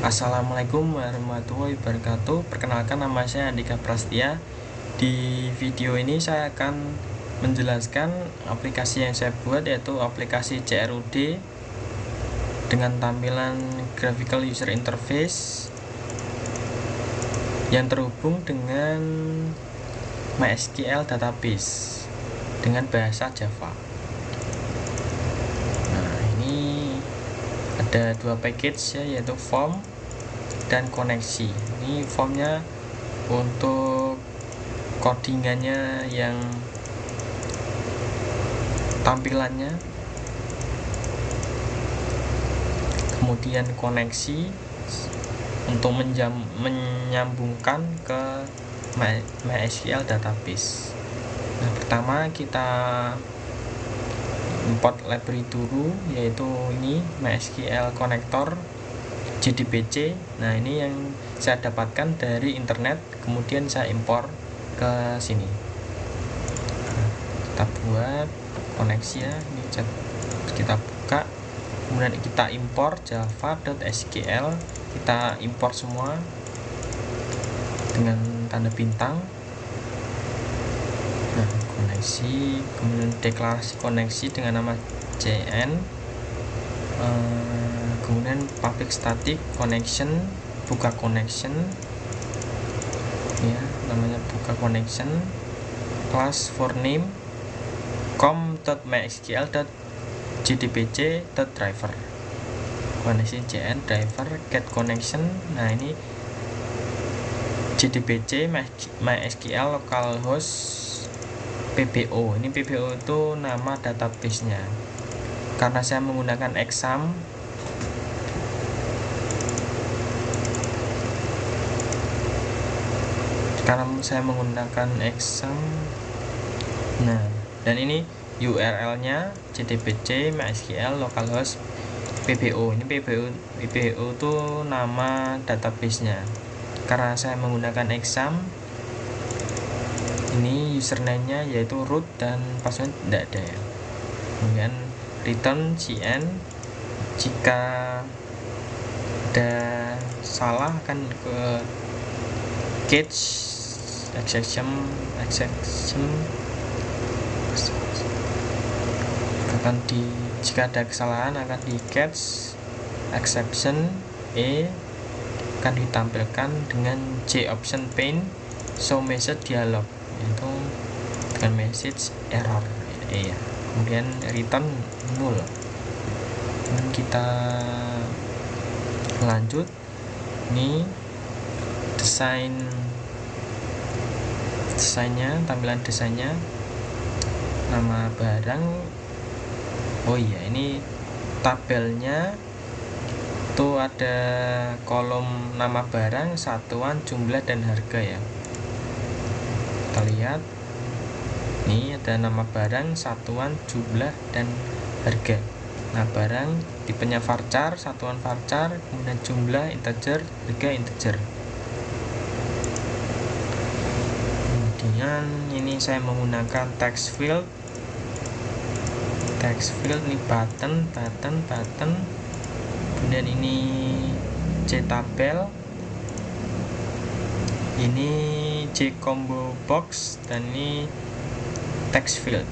Assalamualaikum warahmatullahi wabarakatuh. Perkenalkan, nama saya Andika Prastia. Di video ini saya akan menjelaskan aplikasi yang saya buat, yaitu aplikasi CRUD dengan tampilan Graphical User Interface yang terhubung dengan MySQL Database dengan bahasa Java. Nah, ini ada dua package ya, yaitu form dan koneksi. Ini formnya untuk codingannya yang tampilannya, kemudian koneksi untuk menyambungkan ke MySQL Database. Nah, pertama kita import library dulu, yaitu ini MySQL Connector JDBC. Nah, ini yang saya dapatkan dari internet, kemudian saya impor ke sini. Kita buat koneksi ya, ini kita buka, kemudian kita impor java.sql, kita impor semua dengan tanda bintang. Nah, koneksi, kemudian deklarasi koneksi dengan nama CN, kemudian public static connection, buka connection ya, namanya buka connection, class for name com.mysql.jdbc.driver, koneksi CN driver get connection. Nah, ini JDBC MySQL localhost PBO. Ini PBO itu nama database-nya. Karena saya menggunakan exam, nah, dan ini URL-nya JDBC MySQL localhost PBO. Ini PBO itu nama database-nya. Karena saya menggunakan exam, ini username-nya yaitu root dan password tidak ada ya. Kemudian return CN, jika ada salah akan ke catch exception akan jika ada kesalahan akan di catch exception akan ditampilkan dengan J option pane show message dialog, yaitu dengan message error ya. Kemudian return null. Dan kita lanjut, ini desainnya, tampilan desainnya, nama barang. Oh iya, ini tabelnya tuh ada kolom nama barang, satuan, jumlah, dan harga ya. Kita lihat, ini ada nama barang, satuan, jumlah, dan harga. Nah, barang tipenya varchar, satuan varchar, kemudian jumlah integer, harga integer. Kemudian ini saya menggunakan text field ini button, kemudian ini J tabel, ini J combo box, dan ini text field.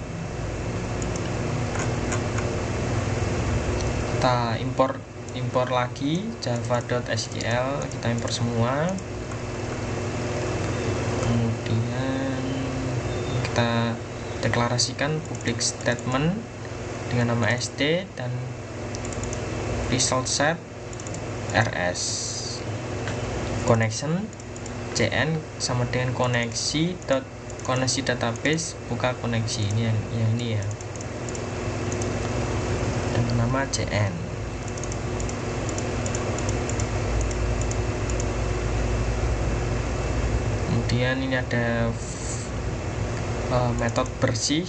Kita impor lagi java.sql, kita impor semua, kemudian kita deklarasikan public statement dengan nama st dan result set rs, connection cn sama dengan koneksi database, buka koneksi. Ini yang ini ya, dengan nama cn. Kemudian ini ada metode bersih.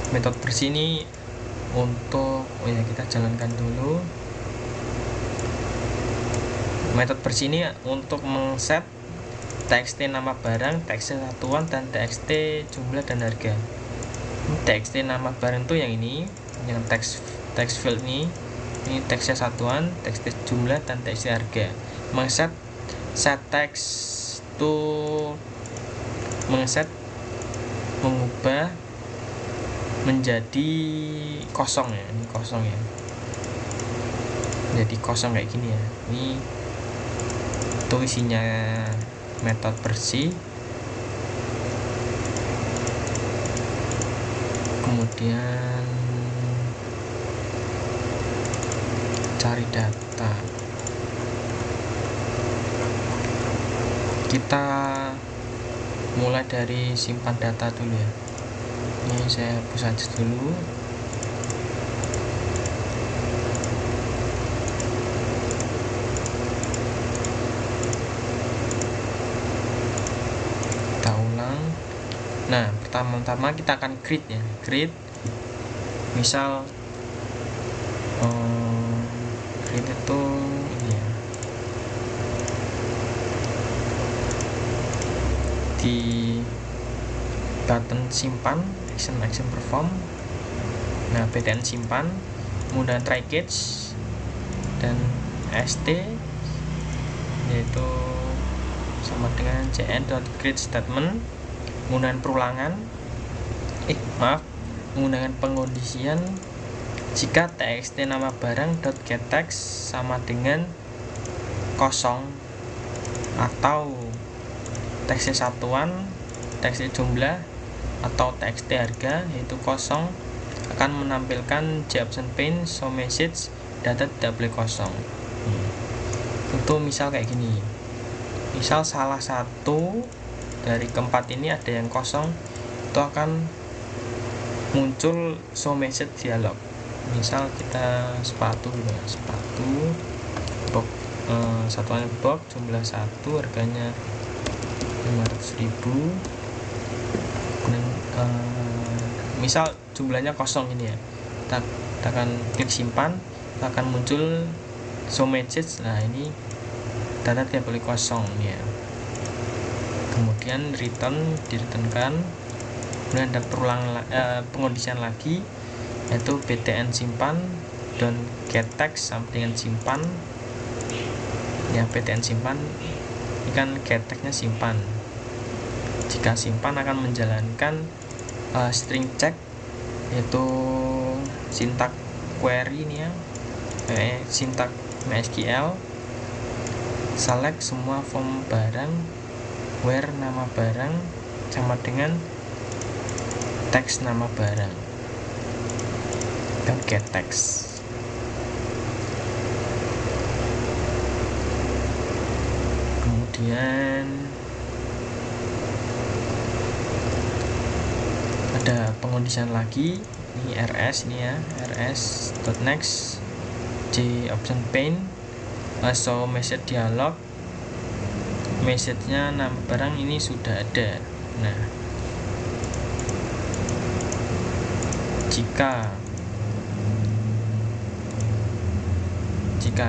Metode bersih ini untuk kita jalankan dulu. Metode bersih ini untuk mengset txt nama barang, txt satuan, dan txt jumlah dan harga. Txt nama barang itu yang ini, yang text field ini, Ini teksnya satuan, teks jumlah, dan teks harga. Set text to mengubah menjadi kosong ya. Ini kosong ya. Jadi kosong kayak gini ya. Ini itu isinya metode bersih. Kemudian cari data. Kita mulai dari simpan data dulu ya. Ini saya hapus aja dulu. Kita ulang. Nah, pertama-tama kita akan create ya. Create misal create itu ini ya. Di button simpan action perform. Nah, btn simpan, kemudian try catch dan st yaitu sama dengan cn.create statement, kemudian perulangan menggunakan pengkondisian jika txt nama barang .getText sama dengan kosong atau teks satuan, teks jumlah, atau txt harga yaitu kosong akan menampilkan JOption pane show message data tidak boleh kosong. Itu misal kayak gini. Misal salah satu dari keempat ini ada yang kosong, itu akan muncul show message dialog. Misal kita sepatu gitu ya, sepatu box, satuannya box, jumlah 1, harganya 500.000. Dan misal jumlahnya kosong ini ya, kita akan klik simpan, akan muncul show message. Nah, ini data tidak boleh kosong ya. Kemudian direturnkan. Kemudian ada pengkondisian lagi yaitu btn simpan dan getText sama dengan simpan ya. btn simpan ini kan getText-nya simpan. Jika simpan akan menjalankan string check yaitu syntax query ini ya, syntax MySQL. Select semua form barang where nama barang sama dengan teks nama barang dan getText. Kemudian ada pengkondisian lagi, ini rs ini ya, rs.next JOption pane show message dialog. Message-nya nama barang ini sudah ada. Nah, jika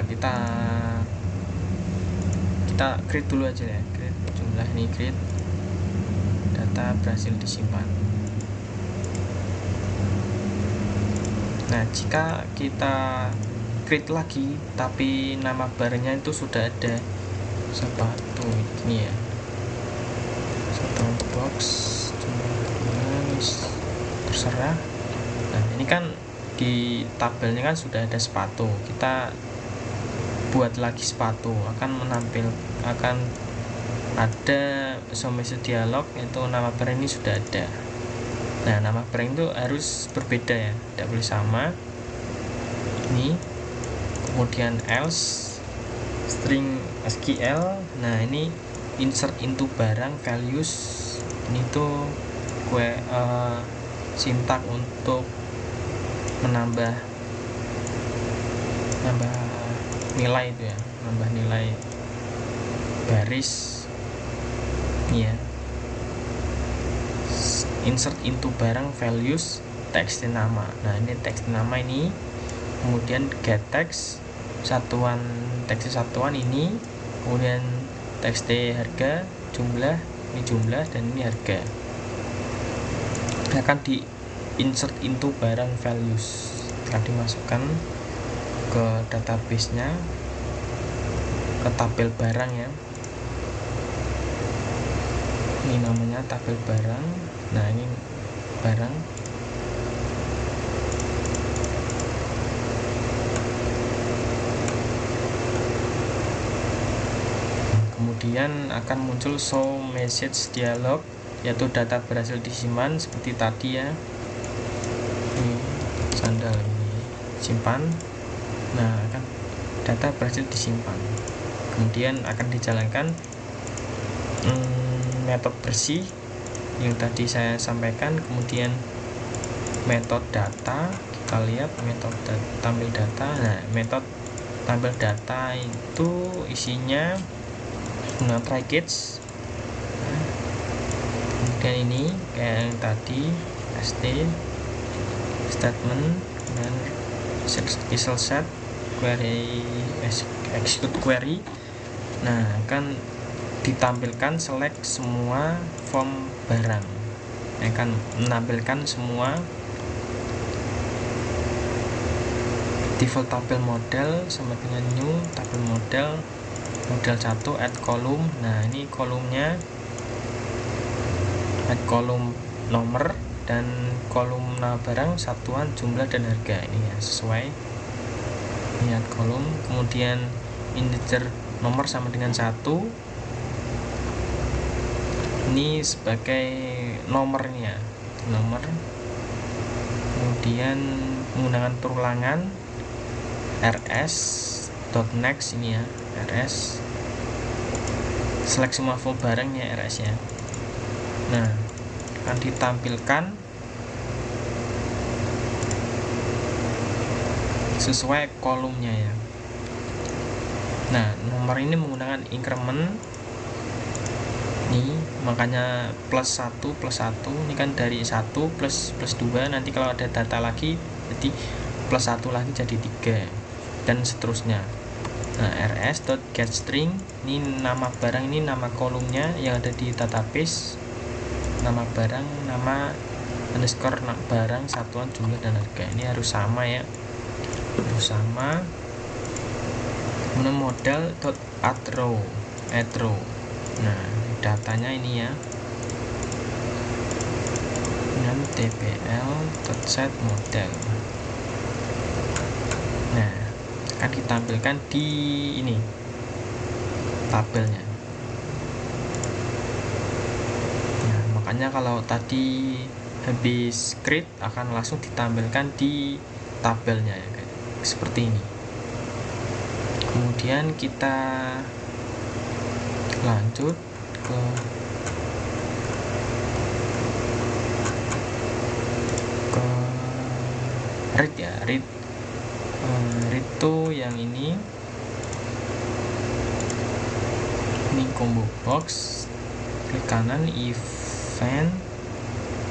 kita create dulu aja ya, create jumlah ini, create data berhasil disimpan. Nah, jika kita create lagi tapi nama barangnya itu sudah ada, sepatu ini ya, satu box terserah. Nah, ini kan di tabelnya kan sudah ada sepatu, kita buat lagi sepatu, akan ada show message dialog yaitu nama barang ini sudah ada. Nah, nama barang itu harus berbeda ya, tidak boleh sama. Ini kemudian else string SQL. Nah, ini insert into barang values, ini tuh sintak untuk menambah nilai itu ya, nambah nilai baris ini ya. Insert into barang values teks nama. Nah, ini teks nama ini, kemudian getText satuan, teks satuan ini, kemudian txt harga, jumlah, ini jumlah dan ini harga, akan di insert into barang values, akan dimasukkan ke database-nya, ke tabel barang ya. Ini namanya tabel barang. Nah, ini barang. Kemudian akan muncul show message dialog, yaitu data berhasil disimpan seperti tadi ya. Ini sandal ini simpan. Nah, akan data berhasil disimpan. Kemudian akan dijalankan metode bersih yang tadi saya sampaikan. Kemudian metode data, kita lihat metode tampil data. Nah, metode tampil data itu isinya package. Kemudian ini kayak yang tadi st statement dan result set query execute query. Nah, akan ditampilkan select semua form barang, akan menampilkan semua default tabel model sama dengan new tabel model 1 add column. Nah, ini kolomnya add kolom nomor dan kolom nama barang, satuan, jumlah, dan harga. Ini ya sesuai. Ini add kolom. Kemudian integer nomor sama dengan 1. Ini sebagai nomornya, nomor. Kemudian menggunakan perulangan rs.next ini ya, rs select semua form barangnya rs ya. Nah, akan ditampilkan sesuai kolomnya ya. Nah, nomor ini menggunakan increment ini, makanya plus 1 ini kan dari 1 plus 2, nanti kalau ada data lagi jadi plus 1 lagi jadi 3 dan seterusnya. Nah, rs.getString ini nama barang, ini nama kolomnya yang ada di database, nama barang, nama underscore barang, satuan, jumlah, dan harga. Ini harus sama ya, harus sama. Kemudian model.addRow. Nah, datanya ini ya, dengan tpl.setModel. Nah, akan ditampilkan di ini tabelnya. Nah, makanya kalau tadi habis create akan langsung ditampilkan di tabelnya ya, kayak seperti ini. Kemudian kita lanjut ke read ya, read tuh yang ini combo box, klik kanan event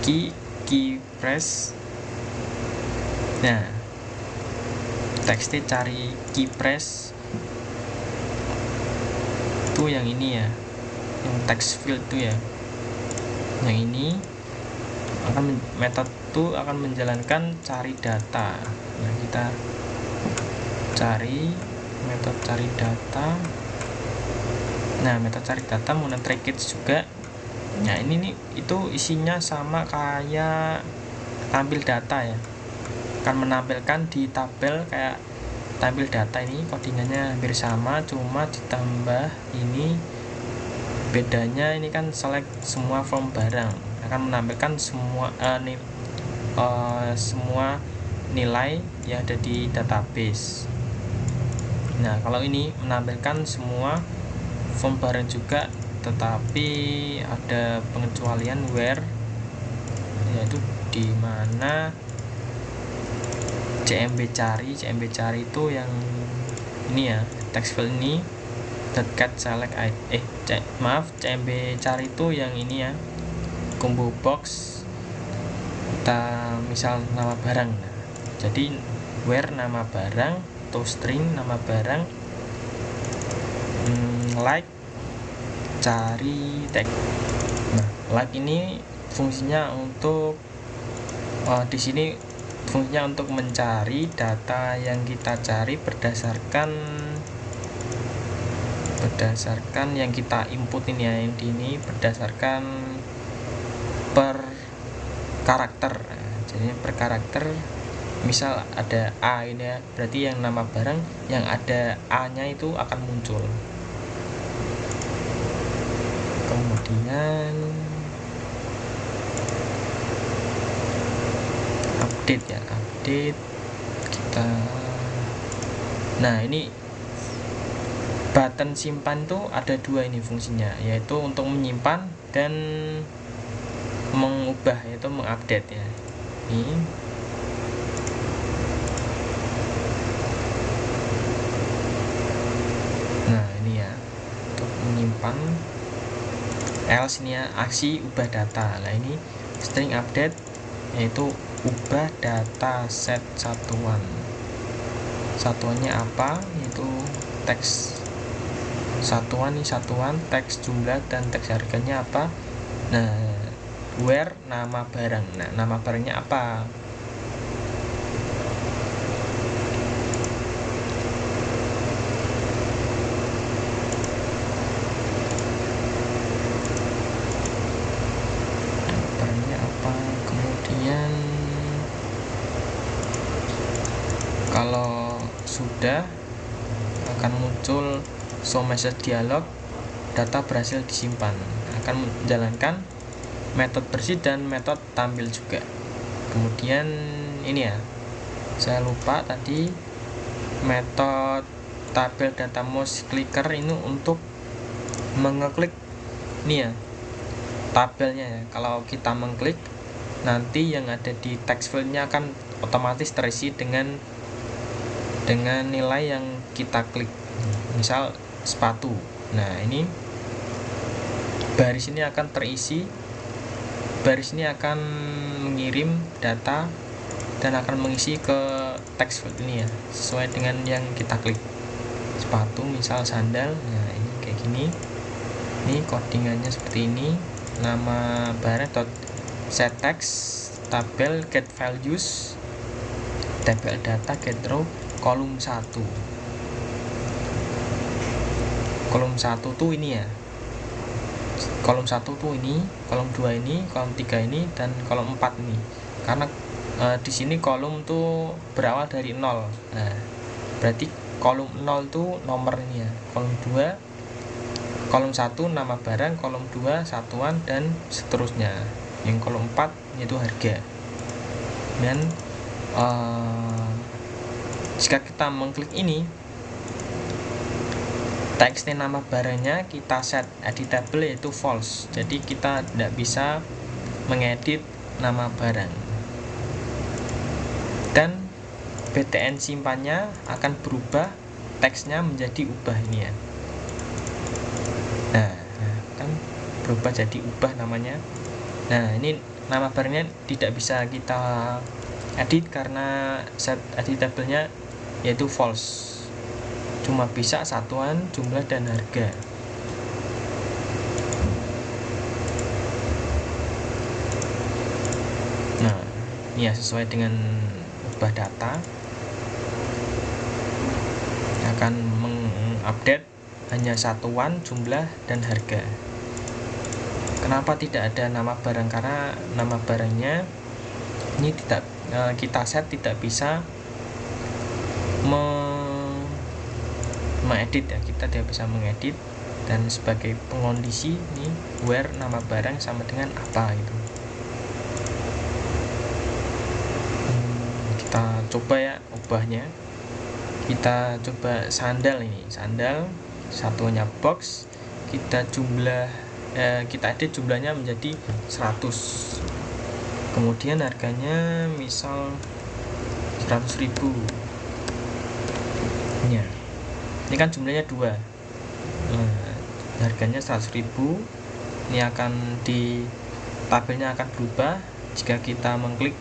key press. Nah, teksnya cari key press tuh yang ini ya, yang text field tuh ya, yang ini akan metode tuh akan menjalankan cari data. Nah, kita cari metode cari data. Nah, metode cari data menggunakan package juga. Nah, ini nih itu isinya sama kayak tampil data ya, akan menampilkan di tabel kayak tampil data. Ini codingannya hampir sama, cuma ditambah ini bedanya, ini kan select semua form barang, akan menampilkan semua semua nilai yang ada di database. Nah, kalau ini menampilkan semua form barang juga, tetapi ada pengecualian where, yaitu di mana cmb cari itu yang ini ya, text field ini .get select cmb cari itu yang ini ya, combo box. Kita misal nama barang. Nah, jadi where nama barang, toString nama barang, like cari tag. Nah, like ini fungsinya untuk di sini fungsinya untuk mencari data yang kita cari berdasarkan yang kita input ini ya, yang di ini berdasarkan per karakter. Nah, jadi per karakter, misal ada A ini ya, berarti yang nama barang yang ada A-nya itu akan muncul. Kemudian update ya, update kita. Nah, ini button simpan tuh ada dua ini fungsinya, yaitu untuk menyimpan dan mengubah, yaitu mengupdate ya. Ini nah ini ya, untuk menyimpan, else ini ya, aksi ubah data. Nah ini string update, yaitu ubah data set satuannya apa, yaitu teks satuan, ini satuan, teks jumlah dan teks harganya apa. Nah, where nama barang. Nah, nama barangnya apa? Barangnya apa? Kemudian kalau sudah akan muncul show message dialog, data berhasil disimpan, akan menjalankan metode bersih dan metode tampil juga. Kemudian ini ya, saya lupa tadi, metode tabel data mouse clicker ini untuk mengeklik ini ya, tabelnya ya. Kalau kita mengklik, nanti yang ada di text fieldnya akan otomatis terisi dengan nilai yang kita klik. Misal sepatu. Nah ini baris ini akan terisi, baris ini akan mengirim data dan akan mengisi ke text field ini ya, sesuai dengan yang kita klik. Sepatu misal sandal. Nah ini kayak gini, ini codingannya seperti ini. Nama barang dot set text, tabel get values, tabel data get row, kolom 1. Kolom 1 tuh ini ya, kolom 1 tuh ini, kolom 2 ini, kolom 3 ini, dan kolom 4 ini. Karena di sini kolom tuh berawal dari 0. Nah, berarti kolom 0 tuh nomor ini ya. Kolom 2, kolom 1 nama barang, kolom 2 satuan, dan seterusnya. Yang kolom 4 itu harga. Dan jika kita mengklik ini, teksnya nama barangnya kita set editable, yaitu false. Jadi kita tidak bisa mengedit nama barang. Dan btn simpannya akan berubah, teksnya menjadi ubah ini ya. Nah, kan berubah jadi ubah namanya. Nah, ini nama barangnya tidak bisa kita edit karena set editable-nya yaitu false. Cuma bisa satuan, jumlah, dan harga. Nah, ini ya sesuai dengan ubah data, akan mengupdate hanya satuan, jumlah, dan harga. Kenapa tidak ada nama barang? Karena nama barangnya ini tidak kita set, tidak bisa mengedit ya, kita tidak bisa mengedit. Dan sebagai pengondisi ini where nama barang sama dengan apa gitu. Kita coba ya ubahnya. Kita coba sandal ini, sandal satunya box, kita kita edit jumlahnya menjadi 100. Kemudian harganya misal 100.000 ya. Ini kan jumlahnya 2. Nah, harganya 100.000. Ini akan di tabelnya akan berubah jika kita mengklik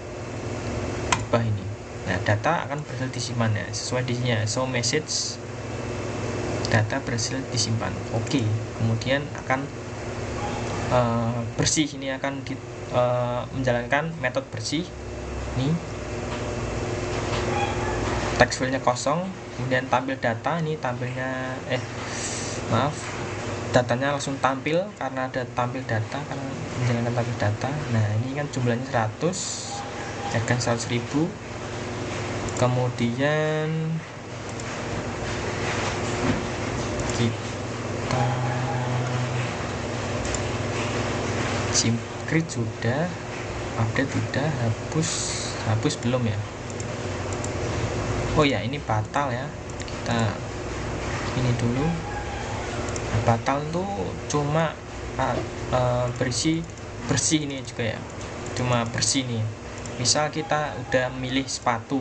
ubah ini. Nah, data akan berhasil disimpan ya, sesuai di sini ya, show message, data berhasil disimpan. Oke, kemudian akan bersih, ini akan menjalankan metode bersih. Ini text filenya kosong, kemudian tampil data. Ini tampilnya datanya langsung tampil karena ada tampil data, karena menjalankan tampil data. Nah ini kan jumlahnya 100, akan 100.000. Kemudian kita create sudah, update sudah, hapus belum ya. Oh ya, ini batal ya, kita ini dulu. Nah, batal tuh cuma bersih ini juga ya, cuma bersih nih. Misal kita udah milih sepatu,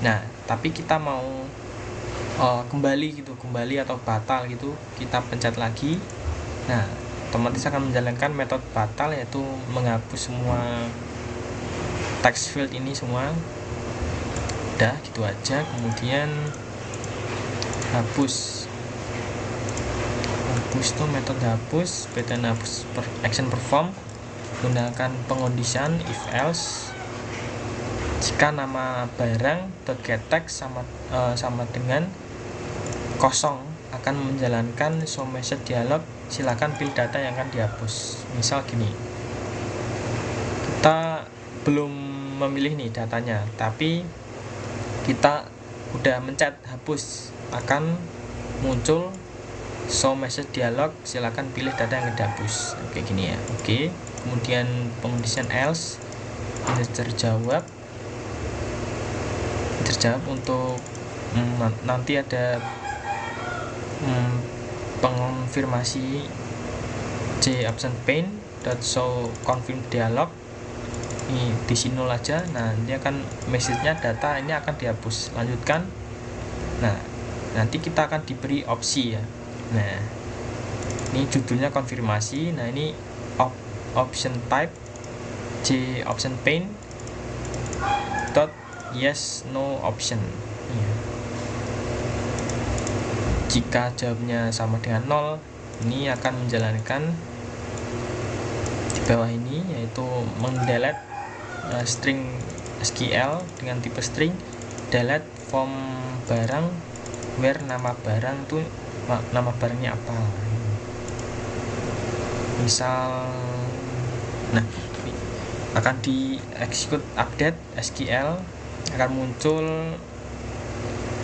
nah tapi kita mau kembali atau batal gitu, kita pencet lagi. Nah otomatis akan menjalankan metode batal, yaitu menghapus semua text field ini semua. Udah gitu aja. Kemudian hapus tuh metode hapus, pattern hapus action perform, gunakan pengondisan if else. Jika nama barang .getText sama dengan kosong, akan menjalankan show message dialog, silakan pilih data yang akan dihapus. Misal gini, kita belum memilih nih datanya, tapi kita udah mencet hapus, akan muncul show message dialog, silakan pilih data yang akan dihapus. Oke gini ya. Oke, kemudian pengondisan else ini terjawab untuk nanti ada pengonfirmasi absent pane .show confirm dialog. Ini diisi 0 aja. Nah dia akan message-nya data ini akan dihapus. Lanjutkan. Nah nanti kita akan diberi opsi ya. Nah ini judulnya konfirmasi. Nah ini option type option pane yes no option ya. Jika jawabnya sama dengan 0, ini akan menjalankan di bawah ini, yaitu mendelete string SQL dengan tipe string, delete from barang where nama barang itu nama barangnya apa. Misal, nah akan di execute update SQL, akan muncul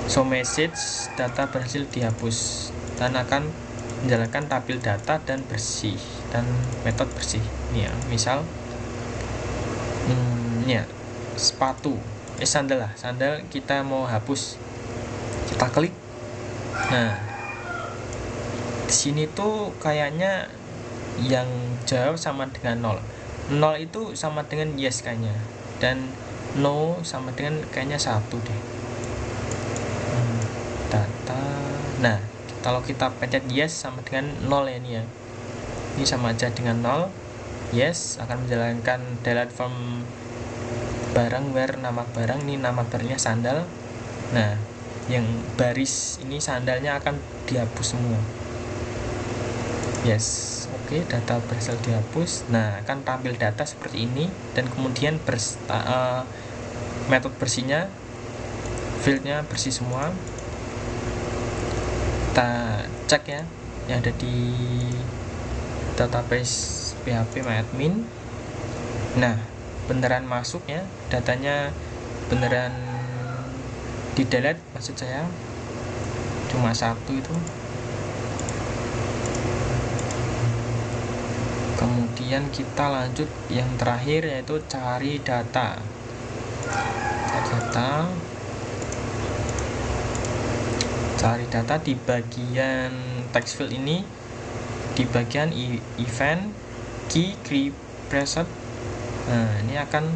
show message data berhasil dihapus, dan akan menjalankan tampil data dan bersih dan metode bersih. Ini ya, misal ya sepatu, sandal kita mau hapus, kita klik. Nah di sini tuh kayaknya yang jawab sama dengan 0 itu sama dengan yes kayaknya, dan no sama dengan kayaknya 1 deh. Data. Nah kalau kita pencet yes sama dengan 0 ya, ini sama aja dengan 0. Yes akan menjalankan delete from barang where nama barang, ini nama barangnya sandal. Nah yang baris ini sandalnya akan dihapus semua. Yes. Oke, data berhasil dihapus. Nah akan tampil data seperti ini, dan kemudian metode bersihnya, fieldnya bersih semua. Kita cek ya yang ada di database PHP MyAdmin. Nah beneran masuk ya, datanya beneran di delete, maksud saya cuma 1 itu. Kemudian kita lanjut yang terakhir, yaitu cari data. Cari data di bagian text field ini, di bagian event key preset. Nah ini akan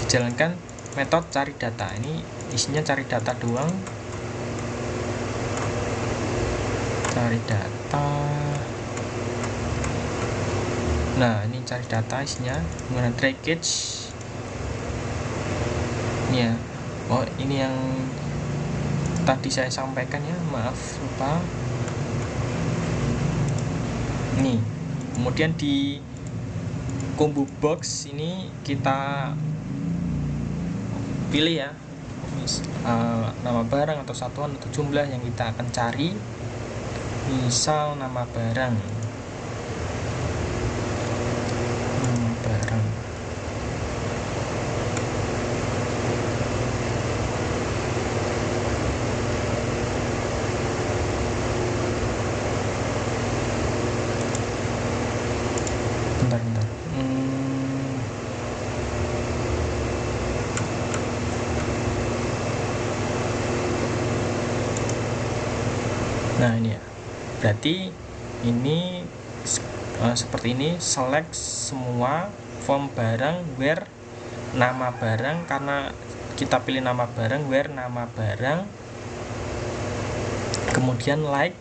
dijalankan metode cari data. Ini isinya cari data doang. Cari data. Nah ini cari data isinya menggunakan trackage. Ini ya. Oh ini yang tadi saya sampaikan ya, maaf lupa. Ini kemudian di combo box ini kita pilih ya nama barang atau satuan atau jumlah yang kita akan cari. Misal nama barang, bentar. Nah ini ya, berarti ini seperti ini, select semua form barang where nama barang, karena kita pilih nama barang, where nama barang, kemudian like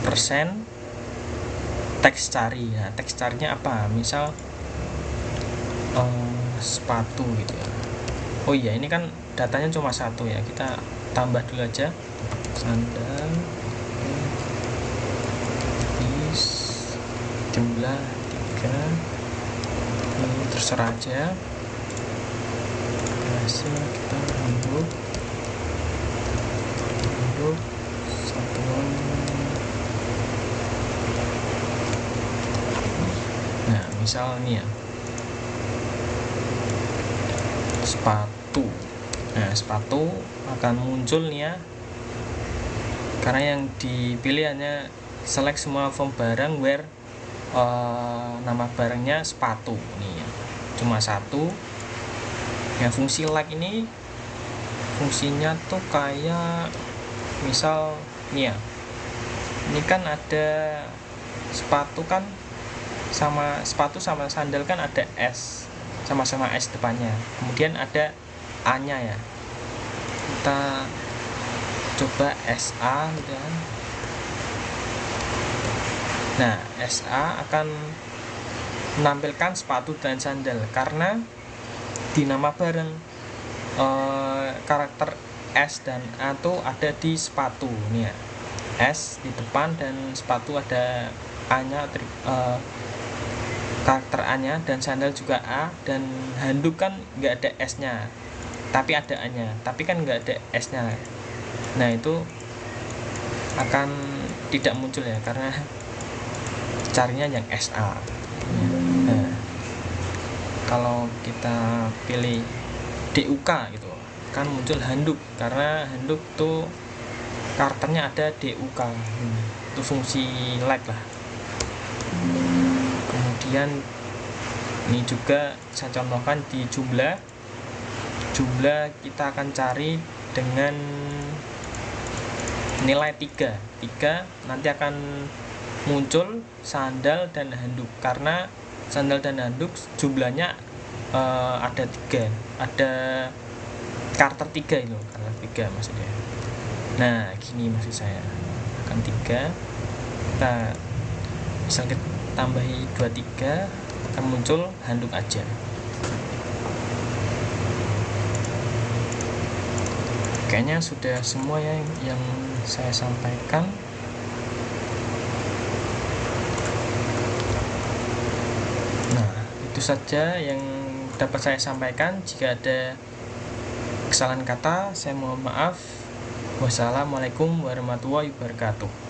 persen teks cari. Nah, teks carinya apa? Misal sepatu gitu ya. Oh iya, ini kan datanya cuma satu ya, kita tambah dulu aja, sandal jumlah 3. Ini terserah aja, hasil kita untuk satuan. Nah misal ini ya, sepatu. Nah sepatu akan muncul nih ya, karena yang dipilih hanya select semua form barang where nama barangnya sepatu nih ya, cuma satu. Yang fungsi like ini fungsinya tuh kayak misal nih ya, ini kan ada sepatu kan sama sepatu sama sandal kan ada S, sama-sama S depannya, kemudian ada A nya ya, kita coba SA gitu kan. Nah SA akan menampilkan sepatu dan sandal, karena di nama barang karakter S dan A tuh ada di sepatu nih ya, S di depan dan sepatu ada A nya, karakter A nya, dan sandal juga A, dan handuk kan nggak ada S nya tapi ada A nya, tapi kan nggak ada S nya. Nah itu akan tidak muncul ya, karena carinya yang SA. Nah kalau kita pilih DUK gitu kan muncul handuk, karena handuk tuh karakternya ada DUK. Itu fungsi like lah. Kemudian ini juga saya contohkan di jumlah kita akan cari dengan nilai 3 nanti akan muncul sandal dan handuk, karena sandal dan handuk jumlahnya ada 3, ada karakter 3 itu, karakter 3 maksudnya. Nah gini maksud saya, akan 3 kita bisa kita tambahi 23, akan muncul handuk aja. Kayaknya sudah semua ya yang saya sampaikan. Nah itu saja yang dapat saya sampaikan. Jika ada kesalahan kata, saya mohon maaf. Wassalamualaikum warahmatullahi wabarakatuh.